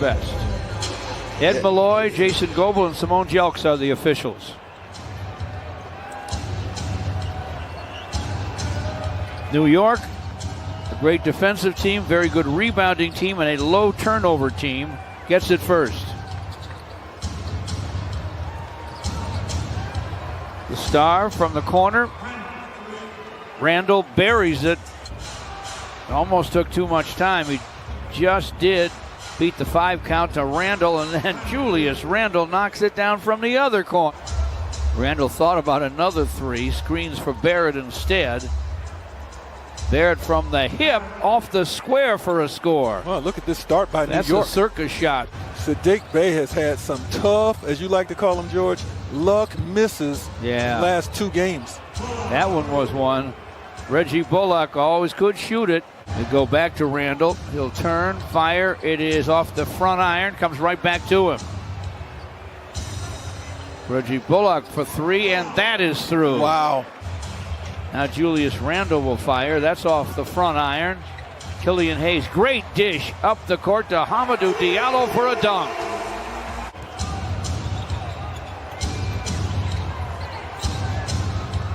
best. Ed Malloy, Jason Goebel, and Simone Jelks are the officials. New York, a great defensive team, very good rebounding team, and a low turnover team, gets it first. The star from the corner. Randall buries it. Almost took too much time. He just did beat the 5 count to Randall, and then Julius Randall knocks it down from the other corner. Randall thought about another 3, screens for Barrett instead. Barrett from the hip, off the square for a score. Well, look at this start by New York. That's a circus shot. Sadiq Bey has had some tough, as you like to call them, George, luck misses in the last 2 games. That one was one. Reggie Bullock always could shoot it. They go back to Randall. He'll turn, fire. It is off the front iron, comes right back to him. Reggie Bullock for 3, and that is through. Wow. Now Julius Randall will fire. That's off the front iron. Killian Hayes, great dish up the court to Hamidou Diallo for a dunk.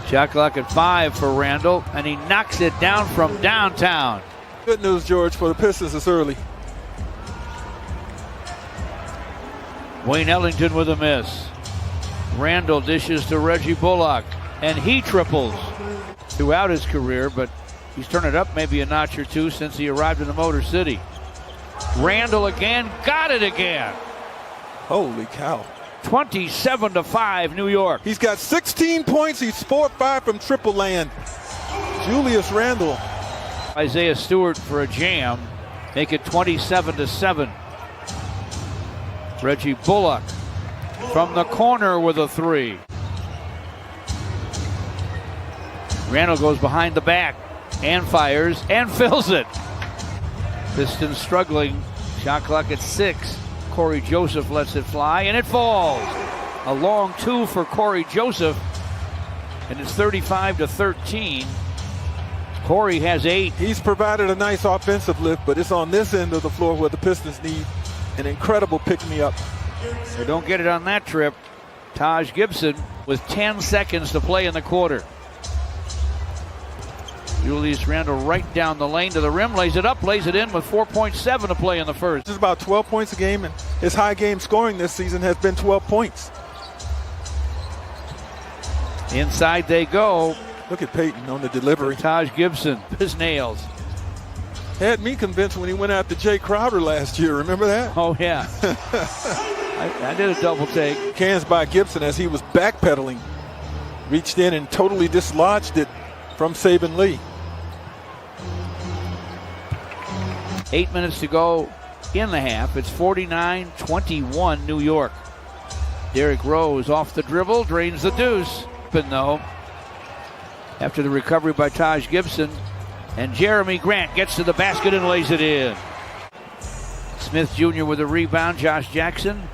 Shot clock at 5 for Randall, and he knocks it down from downtown. Good news, George, for the Pistons this early. Wayne Ellington with a miss. Randall dishes to Reggie Bullock, and he triples throughout his career, but he's turned it up maybe a notch or 2 since he arrived in the Motor City. Randall again, got it again. Holy cow. 27-5 New York. He's got 16 points. He's 4-5 from triple land. Julius Randall. Isaiah Stewart for a jam. Make it 27-7. Reggie Bullock from the corner with a 3. Randall goes behind the back and fires and fills it. Pistons struggling. Shot clock at 6. Corey Joseph lets it fly, and it falls. A long 2 for Corey Joseph, and it's 35-13. Corey has 8. He's provided a nice offensive lift, but it's on this end of the floor where the Pistons need an incredible pick-me-up. They don't get it on that trip. Taj Gibson with 10 seconds to play in the quarter. Julius Randle right down the lane to the rim, lays it up, lays it in with 4.7 to play in the first. Just about 12 points a game, and his high game scoring this season has been 12 points. Inside they go. Look at Peyton on the delivery. Taj Gibson, his nails. Had me convinced when he went after Jay Crowder last year. Remember that? Oh, yeah. I did a double take. Hands by Gibson as he was backpedaling. Reached in and totally dislodged it from Saban Lee. 8 minutes to go in the half. It's 49-21 New York. Derrick Rose off the dribble, drains the deuce. But no, after the recovery by Taj Gibson, and Jeremy Grant gets to the basket and lays it in. Smith Jr. with a rebound. Josh Jackson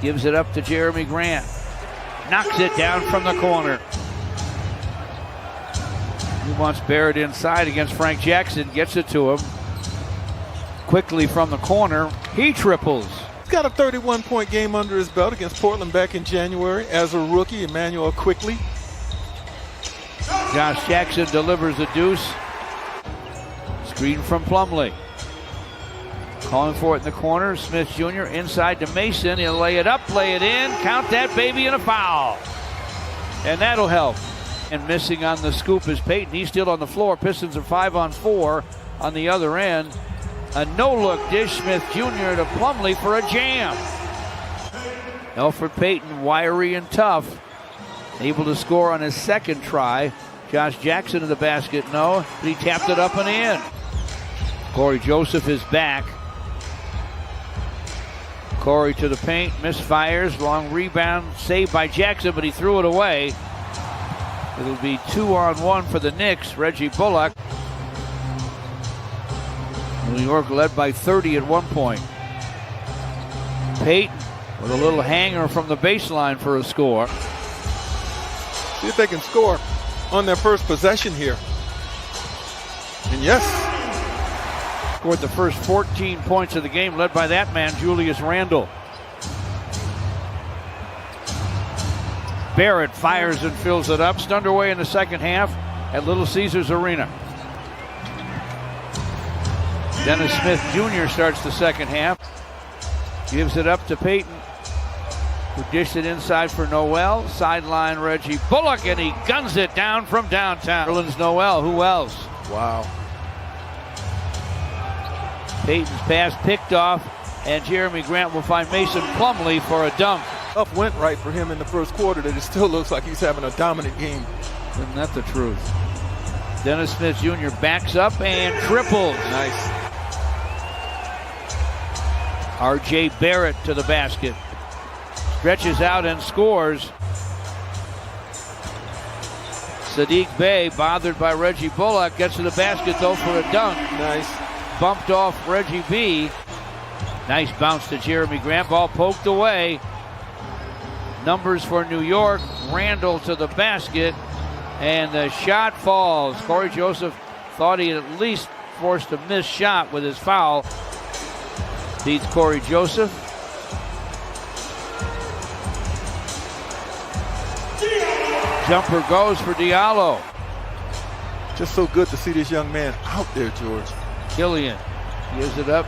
gives it up to Jeremy Grant. Knocks it down from the corner. He wants Barrett inside against Frank Jackson. Gets it to him. Quickly from the corner. He triples. He's got a 31-point game under his belt against Portland back in January as a rookie. Emmanuel quickly. Josh Jackson delivers a deuce. Screen from Plumlee. Calling for it in the corner. Smith Jr. inside to Mason. He'll lay it up, lay it in. Count that baby, and a foul. And that'll help. And missing on the scoop is Peyton. He's still on the floor. Pistons are 5-on-4 on the other end. A no-look dish. Smith Jr. to Plumlee for a jam. Elfrid Payton, wiry and tough. Able to score on his second try. Josh Jackson in the basket, no. But he tapped it up and in. Corey Joseph is back. Corey to the paint, misfires. Long rebound, saved by Jackson, but he threw it away. It'll be 2-on-1 for the Knicks. Reggie Bullock. New York led by 30 at one point. Payton with a little hanger from the baseline for a score. See if they can score on their first possession here. And yes, Scored the first 14 points of the game, led by that man, Julius Randle. Barrett fires and fills it up. It's underway in the second half at Little Caesars Arena. Dennis Smith Jr. starts the second half. Gives it up to Payton, who dished it inside for Noel. Sideline Reggie Bullock, and he guns it down from downtown. Orleans Noel, who else? Wow. Payton's pass picked off, and Jeremy Grant will find Mason Plumlee for a dunk. Up went right for him in the first quarter, that it still looks like he's having a dominant game. Isn't that the truth? Dennis Smith Jr. backs up and triples. Nice. R.J. Barrett to the basket. Stretches out and scores. Sadiq Bey, bothered by Reggie Bullock, gets to the basket though for a dunk. Nice. Bumped off Reggie B. Nice bounce to Jeremy Grant. Ball poked away. Numbers for New York. Randle to the basket. And the shot falls. Corey Joseph thought he had at least forced a missed shot with his foul. Beats Corey Joseph. Jumper goes for Diallo. Just so good to see this young man out there, George. Killian gives it up.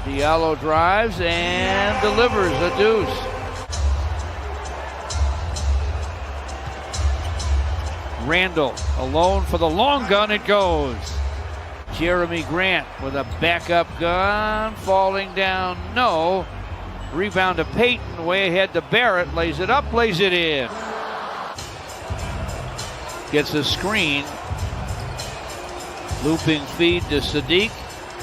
Diallo drives and delivers a deuce. Randle alone for the long gun. It goes. Jeremy Grant with a backup gun. Falling down, no. Rebound to Payton. Way ahead to Barrett. Lays it up, lays it in. Gets a screen. Looping feed to Sadiq.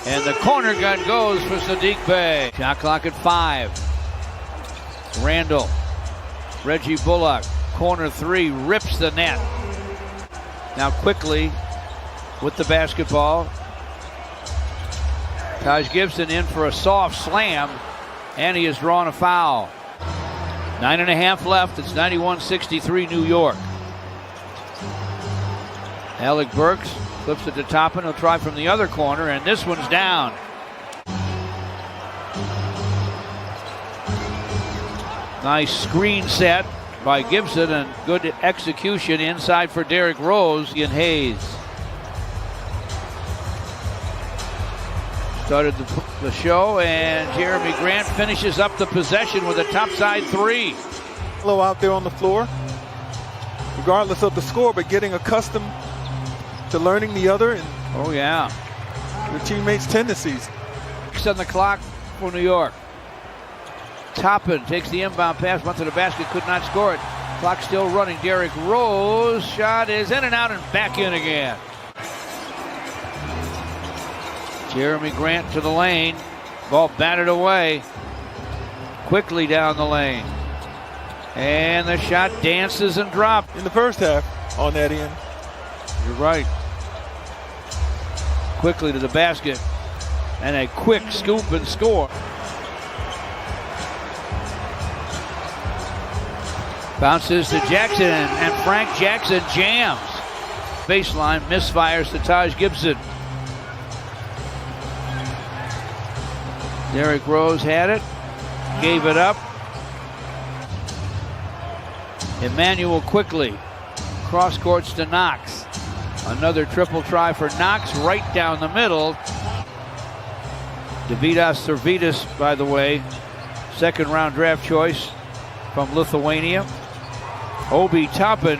And the corner gun goes for Sadiq Bey. Shot clock at 5. Randle. Reggie Bullock. Corner three. Rips the net. Now quickly with the basketball. Taj Gibson in for a soft slam. And he has drawn a foul. 9.5 left. It's 91-63 New York. Alec Burks flips it to Toppin. He'll try from the other corner, and this one's down. Nice screen set by Gibson and good execution inside for Derrick Rose and Hayes. Started the show, and Jeremy Grant finishes up the possession with a topside three. Low out there on the floor, regardless of the score, but getting accustomed to learning the other and your teammates' tendencies. 6 on the clock for New York. Toppin takes the inbound pass, went to the basket, could not score it. Clock still running. Derrick Rose shot is in and out and back in again. Jeremy Grant to the lane. Ball batted away. Quickly down the lane. And the shot dances and drops. In the first half on that end. You're right. Quickly to the basket. And a quick scoop and score. Bounces to Jackson, and Frank Jackson jams. Baseline, misfires to Taj Gibson. Derrick Rose had it, gave it up. Emmanuel quickly, cross courts to Knox. Another triple try for Knox, right down the middle. Davidas Servidis, by the way, second round draft choice from Lithuania. Obi Toppin.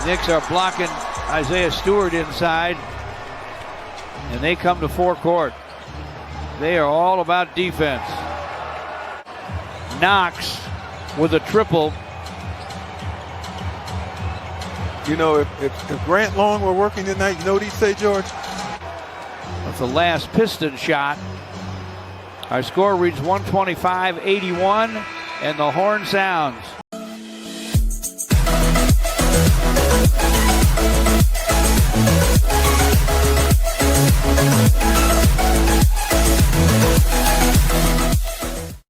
Knicks are blocking Isaiah Stewart inside, and they come to forecourt. They are all about defense. Knox with a triple. You know, if Grant Long were working tonight, you know what he'd say, George? That's the last Piston shot. Our score reads 125-81, and the horn sounds.